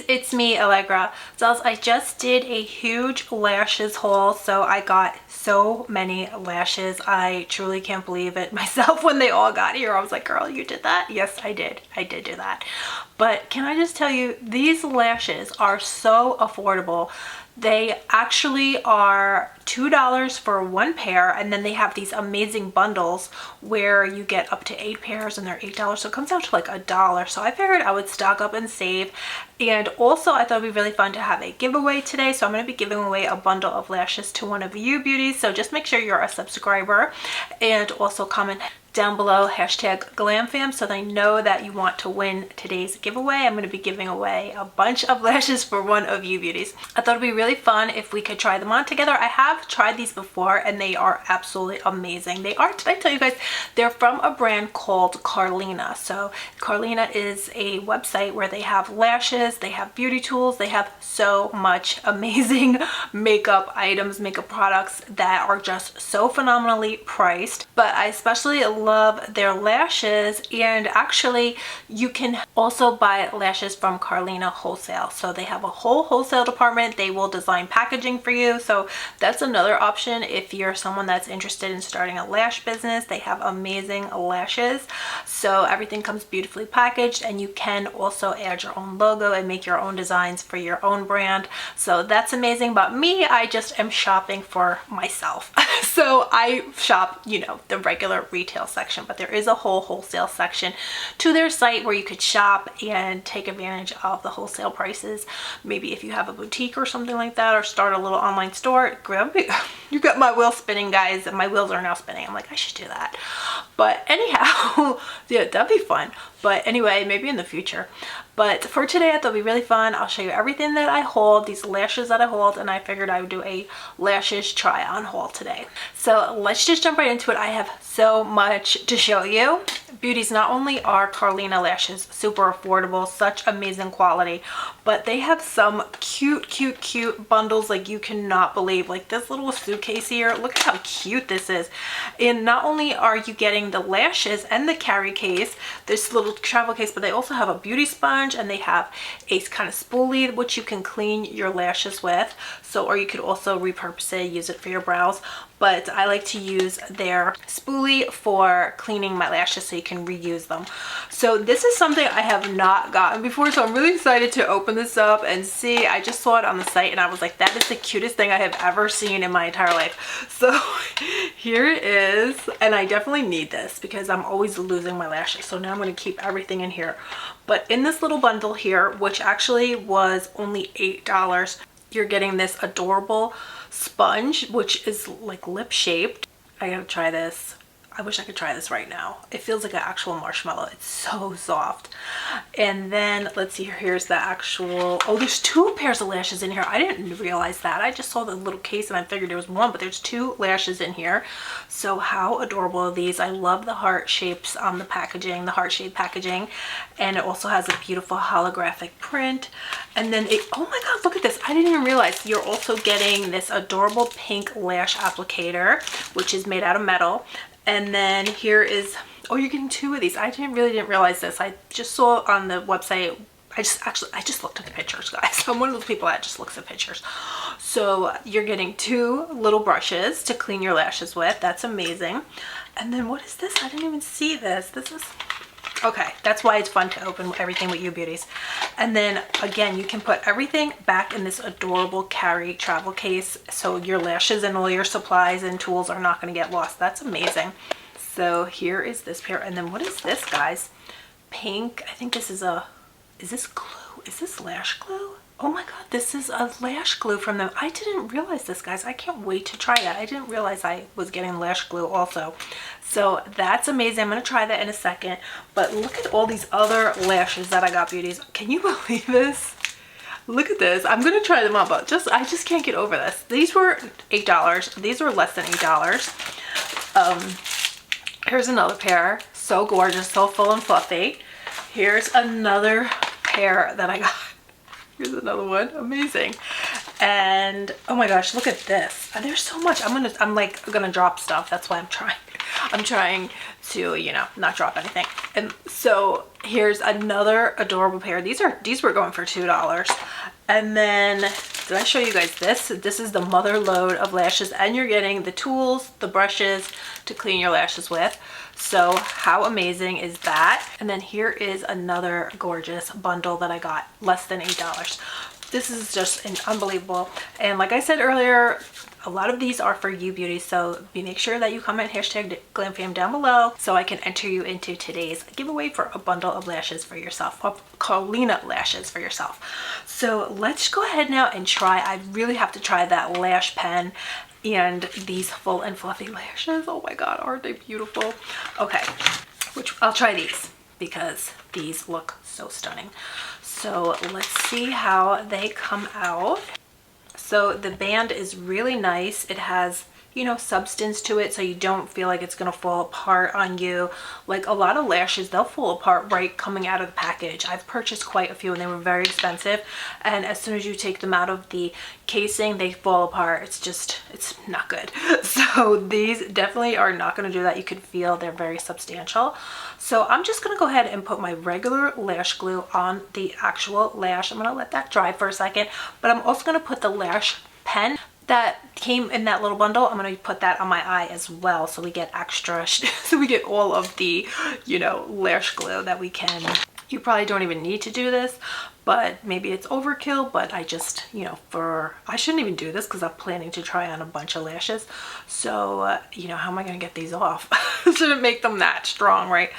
it's me, Alegra. So I just did a huge lashes haul, so I got so many lashes. I truly can't believe it myself when they all got here. I was like, girl, you did that? Yes, I did. I did do that. But can I just tell you, these lashes are so affordable. They actually are $2 for one pair, and then they have these amazing bundles where you get up to 8 pairs and they're $8, so it comes out to like $1. So I figured I would stock up and save. And also I thought it'd be really fun to have a giveaway today, so I'm going to be giving away a bundle of lashes to one of you beauties. So just make sure you're a subscriber and also comment down below #GlamFam so they know that you want to win today's giveaway. I'm going to be giving away a bunch of lashes for one of you beauties. I thought it'd be really fun if we could try them on together. I have tried these before and they are absolutely amazing. They are, did I tell you guys, they're from a brand called Carlina. So Carlina is a website where they have lashes, they have beauty tools, they have so much amazing makeup items, makeup products that are just so phenomenally priced. But I especially love their lashes, and actually you can also buy lashes from Carlina Wholesale. So they have a whole wholesale department. They will design packaging for you, so that's another option if you're someone that's interested in starting a lash business. They have amazing lashes, so everything comes beautifully packaged, and you can also add your own logo and make your own designs for your own brand. So that's amazing. But me, I just am shopping for myself. So I shop, you know, the regular retail section, but there is a whole wholesale section to their site where you could shop and take advantage of the wholesale prices. Maybe if you have a boutique or something like that, or start a little online store, grab it. You got my wheel spinning, guys. My wheels are now spinning. I'm like, I should do that. But anyhow, yeah, that'd be fun. But anyway, maybe in the future. But for today, I thought it'd be really fun. I'll show you everything that I hold, these lashes that I hold, and I figured I would do a lashes try on haul today. So let's just jump right into it. I have so much to show you. Beauties, not only are Carlina Lashes super affordable, such amazing quality, but they have some cute bundles like you cannot believe. Like this little suitcase here, look at how cute this is. And not only are you getting the lashes and the carry case, this little travel case, but they also have a beauty sponge, and they have a kind of spoolie which you can clean your lashes with. So, or you could also repurpose it, use it for your brows. But I like to use their spoolie for cleaning my lashes so you can reuse them. So this is something I have not gotten before, so I'm really excited to open this up and see. I just saw it on the site and I was like, that is the cutest thing I have ever seen in my entire life. So here it is, and I definitely need this because I'm always losing my lashes. So now I'm going to keep everything in here. But in this little bundle here, which actually was only $8, you're getting this adorable sponge, which is like lip shaped. I gotta try this. I wish I could try this right now. It feels like an actual marshmallow. It's so soft. And then let's see, here's the actual, oh, there's 2 pairs of lashes in here. I didn't realize that. I just saw the little case and I figured there was one, but there's 2 lashes in here. So how adorable are these? I love the heart shapes on the packaging, the heart shaped packaging. And it also has a beautiful holographic print. And then it, oh my God, look at this. I didn't even realize you're also getting this adorable pink lash applicator, which is made out of metal. And then here is, oh, you're getting 2 of these. I really didn't realize this. I just saw on the website. I just looked at the pictures, guys. I'm one of those people that just looks at pictures. So you're getting 2 little brushes to clean your lashes with. That's amazing. And then what is this? I didn't even see this. This is, okay, that's why it's fun to open everything with you beauties. And then again, you can put everything back in this adorable carry travel case, so your lashes and all your supplies and tools are not going to get lost. That's amazing. So here is this pair. And then what is this, guys? Pink. I think this is a, is this glue? Is this lash glue? Oh my God, this is a lash glue from them. I didn't realize this, guys. I can't wait to try that. I didn't realize I was getting lash glue also. So that's amazing. I'm going to try that in a second. But look at all these other lashes that I got, beauties. Can you believe this? Look at this. I'm going to try them out, but I just can't get over this. These were $8. These were less than $8. Here's another pair. So gorgeous, so full and fluffy. Here's another pair that I got. Here's another one. Amazing. And oh my gosh, look at this. There's so much. I'm like gonna drop stuff. That's why I'm trying to, you know, not drop anything. And so here's another adorable pair. These were going for $2. And then, did I show you guys this? This is the mother load of lashes, and you're getting the tools, the brushes to clean your lashes with. So how amazing is that? And then here is another gorgeous bundle that I got, less than $8. This is just unbelievable. And like I said earlier, a lot of these are for you beauties, so make sure that you comment hashtag GlamFam down below so I can enter you into today's giveaway for a bundle of lashes for yourself, or Carlina Lashes for yourself. So let's go ahead now and try. I really have to try that lash pen and these full and fluffy lashes. Oh my god, aren't they beautiful? Okay, which I'll try these because these look so stunning. So let's see how they come out. So the band is really nice. It has, you know, substance to it, so you don't feel like it's gonna fall apart on you. Like a lot of lashes, they'll fall apart right coming out of the package. I've purchased quite a few and they were very expensive, and as soon as you take them out of the casing, they fall apart. It's not good. So these definitely are not going to do that. You can feel they're very substantial. So I'm just going to go ahead and put my regular lash glue on the actual lash. I'm going to let that dry for a second, but I'm also going to put the lash pen that came in that little bundle. I'm going to put that on my eye as well, so we get extra, so we get all of the, you know, lash glue that we can. You probably don't even need to do this, but maybe it's overkill. But I just, you know, I shouldn't even do this because I'm planning to try on a bunch of lashes. So, you know, how am I going to get these off? Shouldn't make them that strong, right?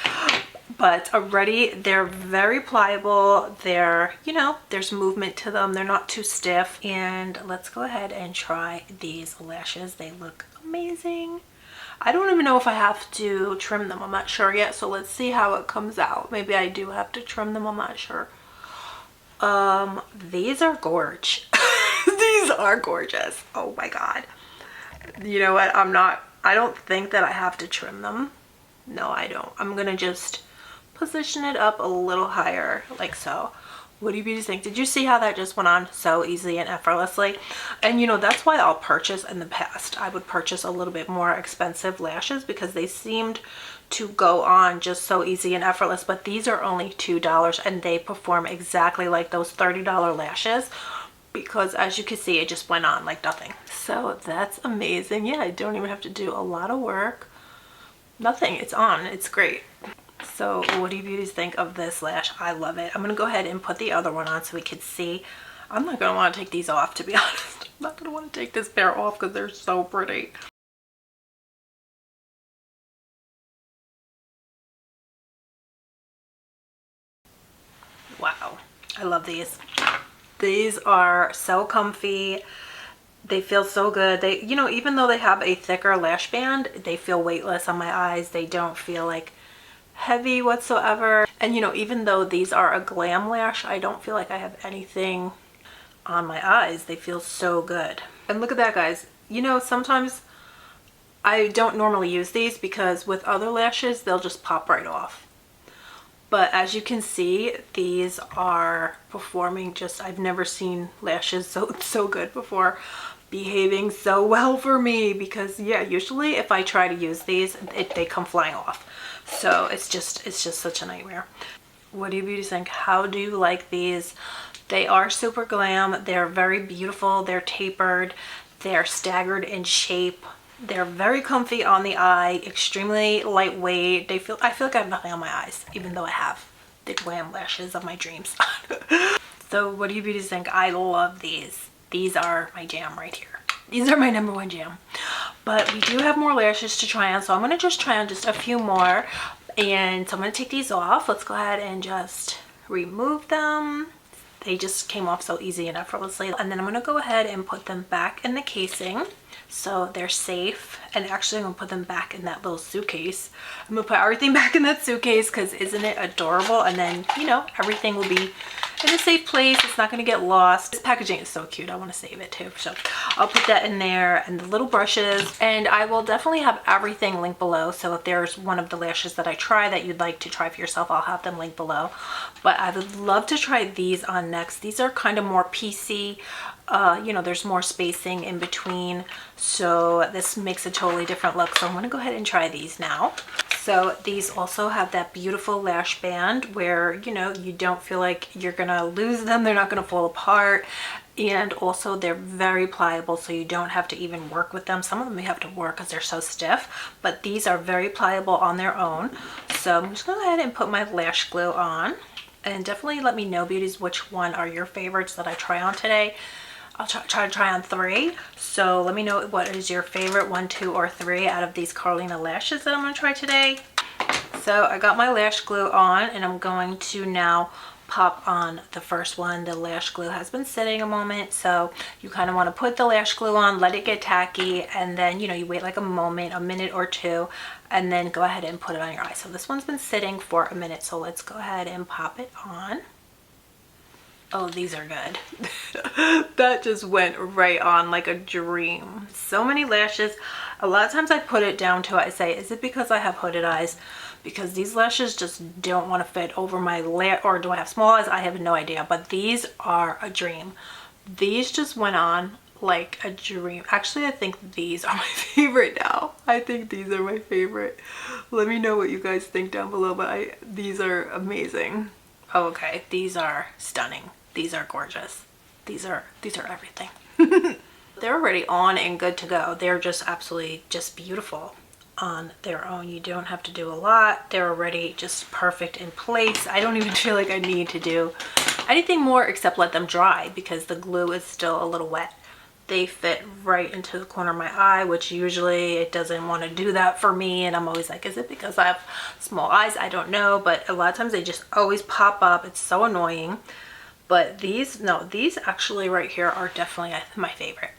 But already they're very pliable. They're, you know, there's movement to them. They're not too stiff. And let's go ahead and try these lashes. They look amazing. I don't even know if I have to trim them. I'm not sure yet. So let's see how it comes out. Maybe I do have to trim them. I'm not sure. These are gorge. These are gorgeous. Oh my god. You know what? I don't think that I have to trim them. No, I don't. I'm gonna just position it up a little higher, like so. What do you beauties think? Did you see how that just went on so easily and effortlessly? And you know, that's why I'll purchase, in the past I would purchase a little bit more expensive lashes because they seemed to go on just so easy and effortless. But these are only $2 and they perform exactly like those $30 lashes, because as you can see, it just went on like nothing. So that's amazing. Yeah, I don't even have to do a lot of work. Nothing. It's on. It's great. So what do you beauties think of this lash? I love it. I'm going to go ahead and put the other one on so we can see. I'm not going to want to take these off, to be honest. I'm not going to want to take this pair off because they're so pretty. Wow. I love these. These are so comfy. They feel so good. They, you know, even though they have a thicker lash band, they feel weightless on my eyes. They don't feel like heavy whatsoever. And you know, even though these are a glam lash, I don't feel like I have anything on my eyes. They feel so good. And look at that, guys. You know, sometimes I don't normally use these because with other lashes, they'll just pop right off. But as you can see, these are performing just, I've never seen lashes so good before, behaving so well for me. Because yeah, usually if I try to use these, they come flying off. So it's just such a nightmare. What do you beauties think? How do you like these? They are super glam. They're very beautiful. They're tapered. They're staggered in shape. They're very comfy on the eye, extremely lightweight. I feel like I have nothing on my eyes, even though I have the glam lashes of my dreams. So what do you beauties think? I love these. These are my jam right here. These are my #1 jam. But we do have more lashes to try on, so I'm going to just try on just a few more. And so I'm going to take these off. Let's go ahead and just remove them. They just came off so easy and effortlessly. And then I'm going to go ahead and put them back in the casing so they're safe. And actually I'm going to put them back in that little suitcase. I'm going to put everything back in that suitcase because isn't it adorable? And then, you know, everything will be in a safe place. It's not going to get lost. This packaging is so cute. I want to save it too. So I'll put that in there, and the little brushes. And I will definitely have everything linked below. So if there's one of the lashes that I try that you'd like to try for yourself, I'll have them linked below. But I would love to try these on next. These are kind of more piecey. You know, there's more spacing in between. So this makes a totally different look. So I'm going to go ahead and try these now. So these also have that beautiful lash band where, you know, you don't feel like you're gonna lose them. They're not gonna fall apart. And also they're very pliable, so you don't have to even work with them. Some of them you have to work because they're so stiff, but these are very pliable on their own. So I'm just gonna go ahead and put my lash glue on, and definitely let me know, beauties, which one are your favorites that I try on today. I'll try to try on 3. So let me know what is your favorite 1, 2, or 3 out of these Carlina lashes that I'm going to try today. So I got my lash glue on, and I'm going to now pop on the first one. The lash glue has been sitting a moment, so you kind of want to put the lash glue on, let it get tacky, and then, you know, you wait like a moment, a minute or 2, and then go ahead and put it on your eye. So this one's been sitting for a minute, so let's go ahead and pop it on. Oh, these are good. That just went right on like a dream. So many lashes. A lot of times I put it down to, I say, is it because I have hooded eyes? Because these lashes just don't want to fit over my lash, or do I have small eyes? I have no idea, but these are a dream. These just went on like a dream. Actually, I think these are my favorite now. I think these are my favorite. Let me know what you guys think down below, but these are amazing. Oh, okay, these are stunning. These are gorgeous. These are everything. They're already on and good to go. They're just absolutely just beautiful on their own. You don't have to do a lot. They're already just perfect in place. I don't even feel like I need to do anything more except let them dry because the glue is still a little wet. They fit right into the corner of my eye, which usually it doesn't want to do that for me, and I'm always like, is it because I have small eyes? I don't know, but a lot of times they just always pop up. It's so annoying. But these, no, these actually right here are definitely my favorite,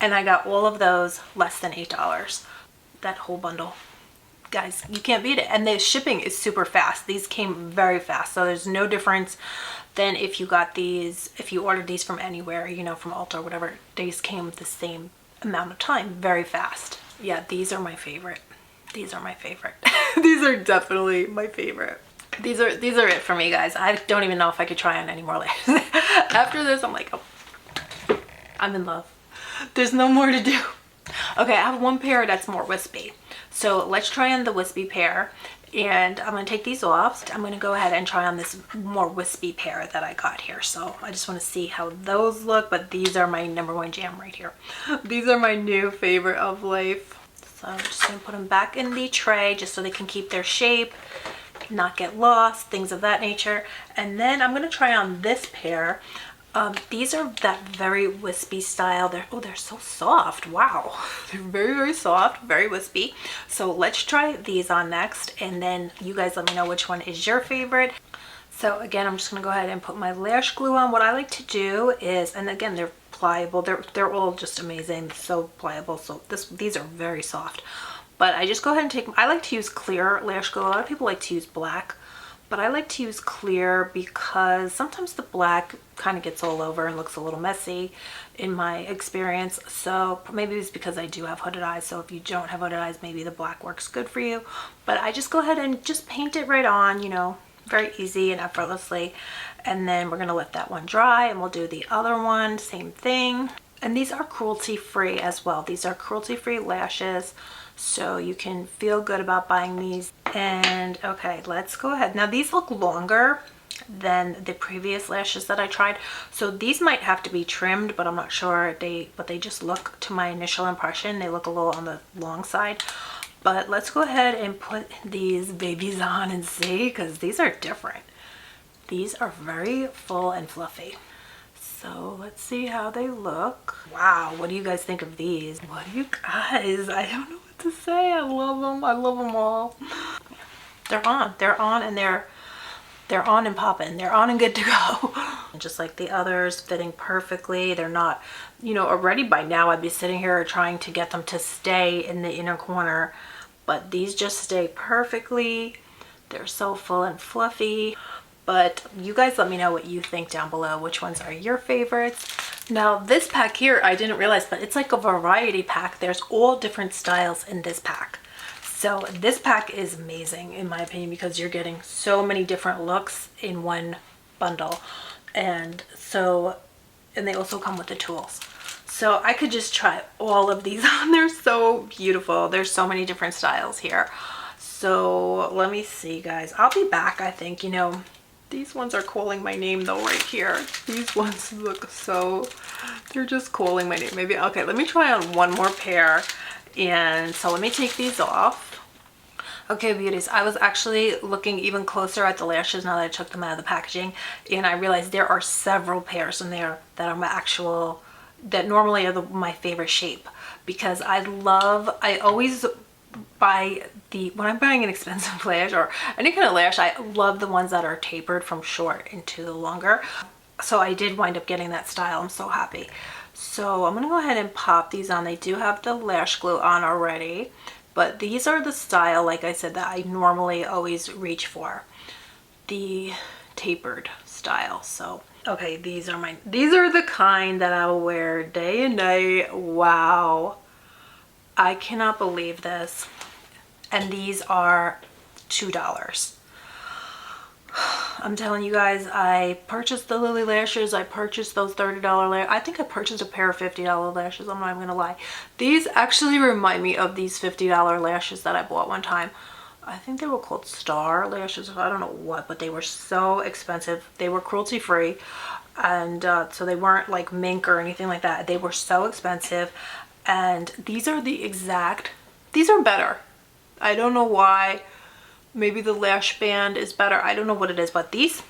and I got all of those less than $8. That whole bundle, guys, you can't beat it. And the shipping is super fast. These came very fast, so there's no difference than if you got these, if you ordered these from anywhere, you know, from Ulta or whatever. These came the same amount of time, very fast. Yeah, these are my favorite. These are my favorite. These are definitely my favorite. These are it for me, guys. I don't even know if I could try on any more lashes. After this, I'm like, oh, I'm in love. There's no more to do. Okay, I have one pair that's more wispy. So let's try on the wispy pair. And I'm going to take these off. I'm going to go ahead and try on this more wispy pair that I got here. So I just want to see how those look. But these are my #1 jam right here. These are my new favorite of life. So I'm just going to put them back in the tray just so they can keep their shape, not get lost, things of that nature. And then I'm going to try on this pair. These are that very wispy style. They're so soft. Wow. They're very, very soft, very wispy. So let's try these on next, and then you guys let me know which one is your favorite. So again, I'm just going to go ahead and put my lash glue on. What I like to do is, and again, they're pliable. They're all just amazing. So pliable. So these are very soft. But I just go ahead and take, I like to use clear lash glue. A lot of people like to use black, but I like to use clear because sometimes the black kind of gets all over and looks a little messy in my experience. So maybe it's because I do have hooded eyes. So if you don't have hooded eyes, maybe the black works good for you. But I just go ahead and just paint it right on, you know, very easy and effortlessly. And then we're going to let that one dry, and we'll do the other one, same thing. And these are cruelty-free as well. These are cruelty-free lashes, so you can feel good about buying these. And okay, let's go ahead. Now these look longer than the previous lashes that I tried, so these might have to be trimmed, but I'm not sure. But they just look, to my initial impression, they look a little on the long side. But let's go ahead and put these babies on and see, because these are different. These are very full and fluffy. So let's see how they look. Wow, what do you guys think of these? What do you guys, I don't know what to say. I love them. I love them all. They're on. They're on, and they're on and popping. They're on and good to go. And just like the others, fitting perfectly. They're not, you know, already by now I'd be sitting here trying to get them to stay in the inner corner, but these just stay perfectly. They're so full and fluffy. But you guys let me know what you think down below. Which ones are your favorites? Now this pack here, I didn't realize, but it's like a variety pack. There's all different styles in this pack. So this pack is amazing in my opinion, because you're getting so many different looks in one bundle. And they also come with the tools. So I could just try all of these on. They're so beautiful. There's so many different styles here. So let me see, guys. I'll be back, I think. You know, these ones are calling my name though right here. These ones look so, they're just calling my name. Maybe, okay, let me try on one more pair. And so let me take these off. Okay, beauties, I was actually looking even closer at the lashes now that I took them out of the packaging, and I realized there are several pairs in there that are my actual, that normally are my favorite shape, because I always buy when I'm buying an expensive lash or any kind of lash, I love the ones that are tapered from short into the longer. So I did wind up getting that style. I'm so happy. So I'm gonna go ahead and pop these on. They do have the lash glue on already, but these are the style, like I said, that I normally always reach for, the tapered style. So okay, these are the kind that I will wear day and night. Wow, I cannot believe this. And these are $2. I'm telling you guys, I purchased the Lily lashes. I purchased those $30 lashes. I think I purchased a pair of $50 lashes. I'm not even gonna lie. These actually remind me of these $50 lashes that I bought one time. I think they were called Star lashes. I don't know what, but they were so expensive. They were cruelty free, and so they weren't like mink or anything like that. They were so expensive, and these are these are better. I don't know why. Maybe the lash band is better. I don't know what it is, but these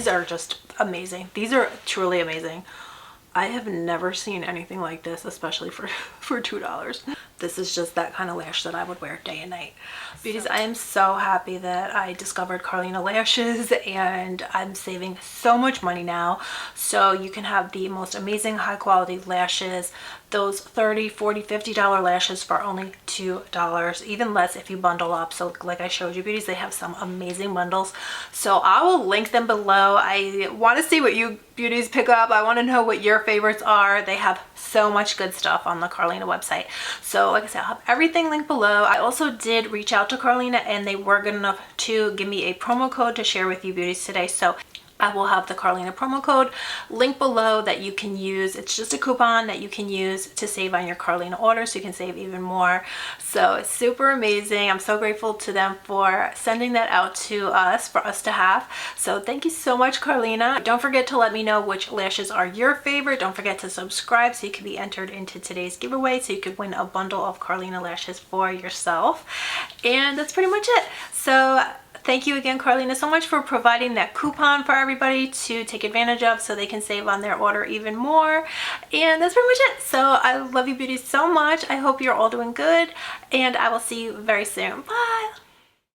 are just amazing. These are truly amazing. I have never seen anything like this, especially for $2. This is just that kind of lash that I would wear day and night. Beauties, I am so happy that I discovered Carlina Lashes, and I'm saving so much money now. So you can have the most amazing high quality lashes, those $30, $40, $50 lashes for only $2, even less if you bundle up. So like I showed you, beauties, they have some amazing bundles. So I will link them below. I want to see what you beauties pick up. I want to know what your favorites are. They have so much good stuff on the Carlina website. So like I said, I'll have everything linked below. I also did reach out to Carlina, and they were good enough to give me a promo code to share with you beauties today. So I will have the Carlina promo code link below that you can use. It's just a coupon that you can use to save on your Carlina order, so you can save even more. So it's super amazing. I'm so grateful to them for sending that out to us, for us to have. So thank you so much, Carlina. Don't forget to let me know which lashes are your favorite. Don't forget to subscribe so you can be entered into today's giveaway, so you could win a bundle of Carlina lashes for yourself. And that's pretty much it. So thank you again, Carlina, so much for providing that coupon for everybody to take advantage of so they can save on their order even more. And that's pretty much it. So I love you beauties so much. I hope you're all doing good, and I will see you very soon. Bye.